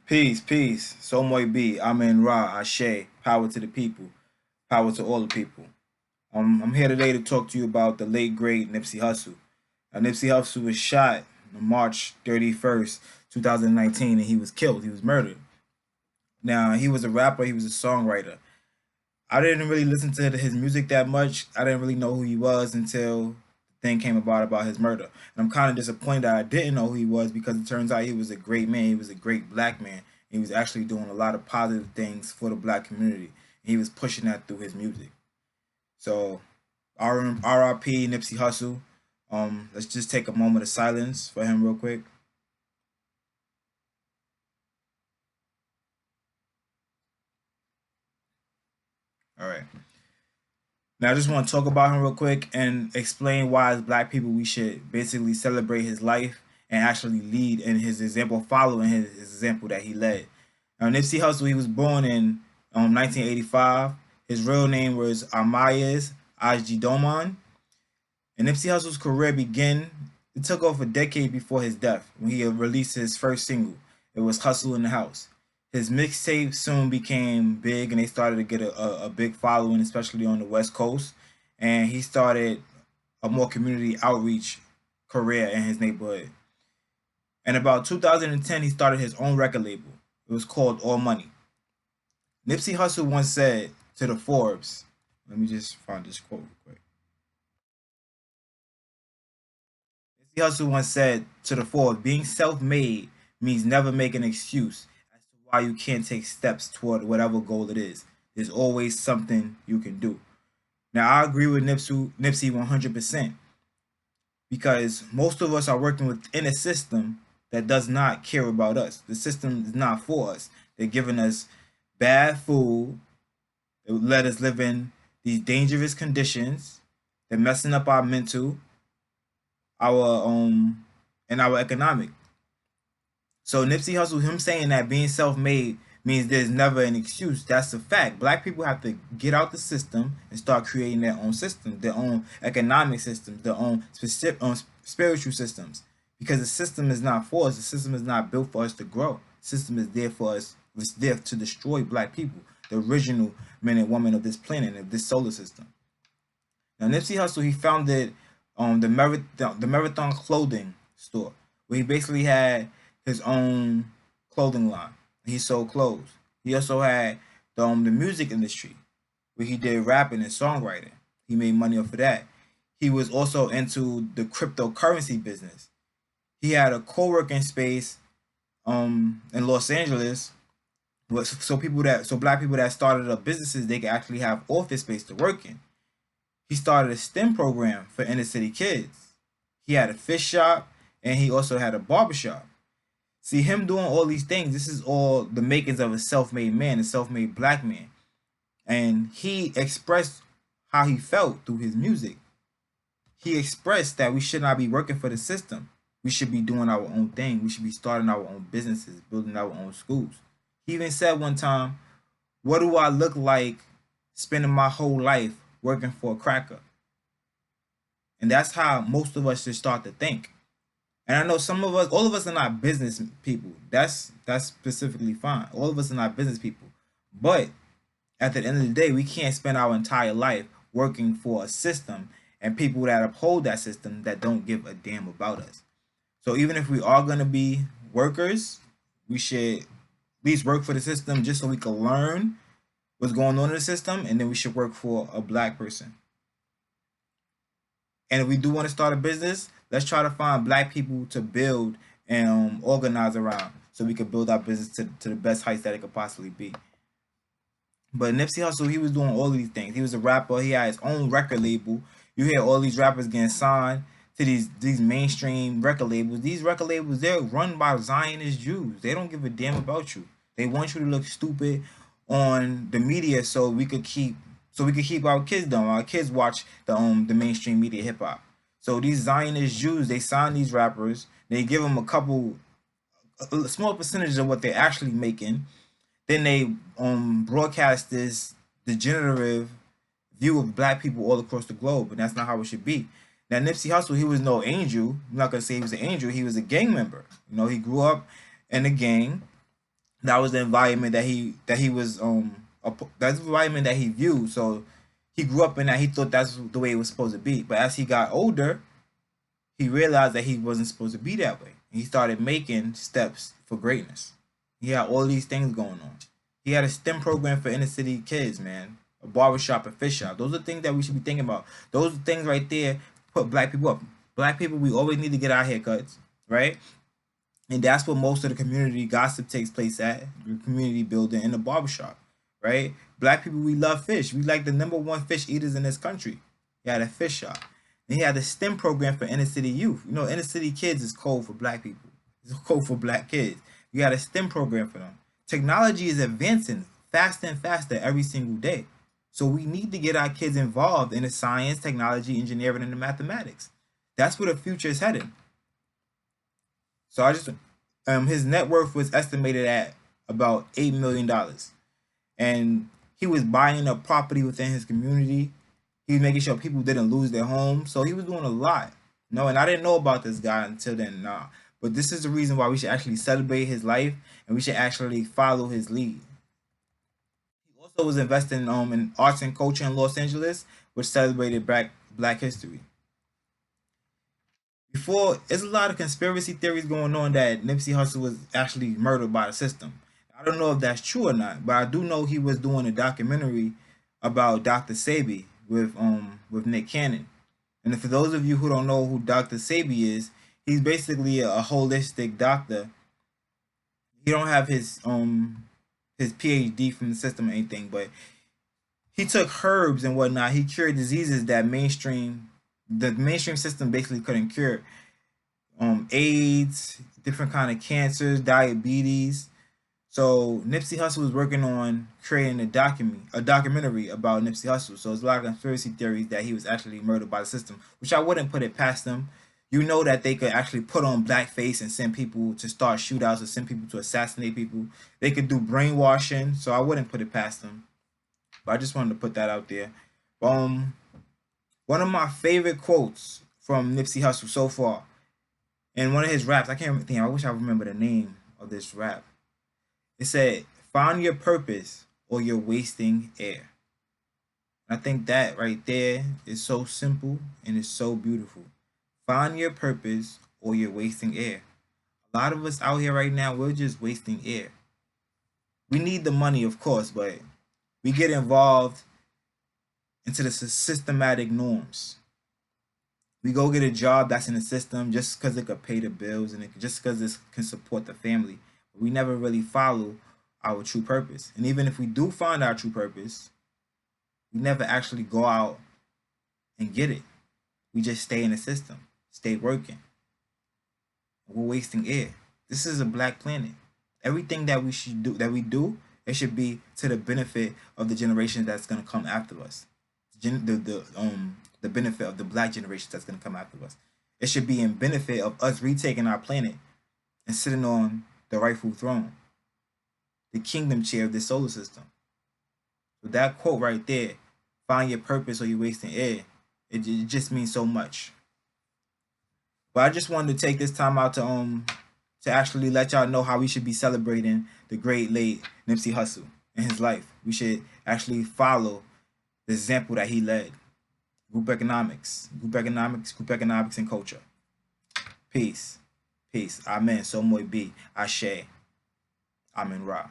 Peace, peace. So moy be. Amen Ra, Ashe. Power to the people. Power to all the people. I'm here today to talk to you about the late great Nipsey Hustle. Nipsey Hustle was shot on March 31st, 2019, and he was killed. He was murdered. Now he was a rapper. He was a songwriter. I didn't really listen to his music that much. I didn't really know who he was until the thing came about his murder. And I'm kind of disappointed that I didn't know who he was because it turns out he was a great man. He was a great black man. He was actually doing a lot of positive things for the black community. And he was pushing that through his music. So, R.I.P. Nipsey Hussle. Let's just take a moment of silence for him real quick. All right. Now, I just want to talk about him real quick and explain why, as black people, we should basically celebrate his life and actually lead in his example, following his example that he led. Now, Nipsey Hussle, he was born in 1985. His real name was Amayas Ajdoman. And Nipsey Hussle's career began, it took off a decade before his death when he released his first single. It was Hustle in the House. His mixtape soon became big and they started to get a big following, especially on the West Coast. And he started a more community outreach career in his neighborhood. And about 2010, he started his own record label. It was called All Money. Nipsey Hussle once said to the Forbes, let me just find this quote real quick. Nipsey Hussle once said to the Forbes, being self-made means never make an excuse as to why you can't take steps toward whatever goal it is. There's always something you can do. Now, I agree with Nipsey 100% because most of us are working within a system that does not care about us. The system is not for us. They're giving us bad food. They let us live in these dangerous conditions. They're messing up our mental, our and our economic. So Nipsey Hussle, him saying that being self-made means there's never an excuse. That's a fact. Black people have to get out the system and start creating their own system, their own economic systems, their own specific spiritual systems. Because the system is not for us. The system is not built for us to grow. The system is there for us. It's there to destroy black people, the original men and women of this planet, of this solar system. Now Nipsey Hussle, he founded the Marathon clothing store, where he basically had his own clothing line. He sold clothes. He also had the music industry, where he did rapping and songwriting. He made money off of that. He was also into the cryptocurrency business. He had a co-working space in Los Angeles, so black people that started up businesses, they could actually have office space to work in. He started a STEM program for inner city kids. He had a fish shop and he also had a barbershop. See, him doing all these things, this is all the makings of a self-made man, a self-made black man. And he expressed how he felt through his music. He expressed that we should not be working for the system. We should be doing our own thing. We should be starting our own businesses, building our own schools. He even said one time, what do I look like spending my whole life working for a cracker? And that's how most of us should start to think. And I know some of us, all of us are not business people. That's specifically fine. All of us are not business people. But at the end of the day, we can't spend our entire life working for a system and people that uphold that system that don't give a damn about us. So even if we are going to be workers, we should at least work for the system just so we can learn what's going on in the system, and then we should work for a black person. And if we do want to start a business, let's try to find black people to build and organize around so we can build our business to the best heights that it could possibly be. But Nipsey Hussle, he was doing all these things. He was a rapper. He had his own record label. You hear all these rappers getting signed to these mainstream record labels. These record labels, they're run by Zionist Jews. They don't give a damn about you. They want you to look stupid on the media so we could keep our kids dumb. Our kids watch the mainstream media hip hop. So these Zionist Jews, they sign these rappers. They give them a small percentage of what they're actually making. Then they broadcast this degenerative view of black people all across the globe, and that's not how it should be. Now Nipsey Hussle, he was no angel. I'm not gonna say he was an angel. He was a gang member. You know, he grew up in a gang. That was the environment that he was that's the environment that he viewed. So he grew up in that. He thought that's the way it was supposed to be. But as he got older, he realized that he wasn't supposed to be that way. He started making steps for greatness. He had all these things going on. He had a STEM program for inner city kids, man. A barbershop, a fish shop. Those are things that we should be thinking about. Those things right there put black people up. Black people, we always need to get our haircuts, right? And that's where most of the community gossip takes place at, the community building in the barbershop, right? Black people, we love fish. We like the number one fish eaters in this country. He had a fish shop. And he had a STEM program for inner city youth. You know, inner city kids is code for black people. It's code for black kids. You got a STEM program for them. Technology is advancing faster and faster every single day. So we need to get our kids involved in the science, technology, engineering, and the mathematics. That's where the future is headed. So I just his net worth was estimated at about $8 million, and he was buying up property within his community. He was making sure people didn't lose their homes. So he was doing a lot. No, and I didn't know about this guy until then. Nah, but this is the reason why we should actually celebrate his life and we should actually follow his lead. He also was investing in arts and culture in Los Angeles, which celebrated Black history. Before, there's a lot of conspiracy theories going on that Nipsey Hussle was actually murdered by the system. I don't know if that's true or not, but I do know he was doing a documentary about Dr. Sebi with Nick Cannon. And for those of you who don't know who Dr. Sebi is, he's basically a holistic doctor. He don't have his PhD from the system or anything, but he took herbs and whatnot. He cured diseases that the mainstream system basically couldn't cure. AIDS, different kind of cancers, diabetes. So Nipsey Hussle was working on creating a documentary about Nipsey Hussle. So there's a lot of conspiracy theories that he was actually murdered by the system, which I wouldn't put it past them. You know that they could actually put on blackface and send people to start shootouts or send people to assassinate people. They could do brainwashing, so I wouldn't put it past them. But I just wanted to put that out there. One of my favorite quotes from Nipsey Hussle so far, and one of his raps, I can't think. I wish I remember the name of this rap. It said, "Find your purpose, or you're wasting air." And I think that right there is so simple and it's so beautiful. Find your purpose, or you're wasting air. A lot of us out here right now, we're just wasting air. We need the money, of course, but we get involved into the systematic norms. We go get a job that's in the system just because it could pay the bills and just because it can support the family. But we never really follow our true purpose. And even if we do find our true purpose, we never actually go out and get it. We just stay in the system, stay working. We're wasting air. This is a black planet. Everything that we do, it should be to the benefit of the generation that's gonna come after us. The benefit of the black generation that's gonna come after us. It should be in benefit of us retaking our planet and sitting on the rightful throne, the kingdom chair of this solar system. So that quote right there, "Find your purpose or you're wasting air," it just means so much. But I just wanted to take this time out to actually let y'all know how we should be celebrating the great late Nipsey Hussle in his life. We should actually follow the example that he led. Group economics, and culture. Peace. Peace. Amen. So moy be. Ashe. Amen Ra.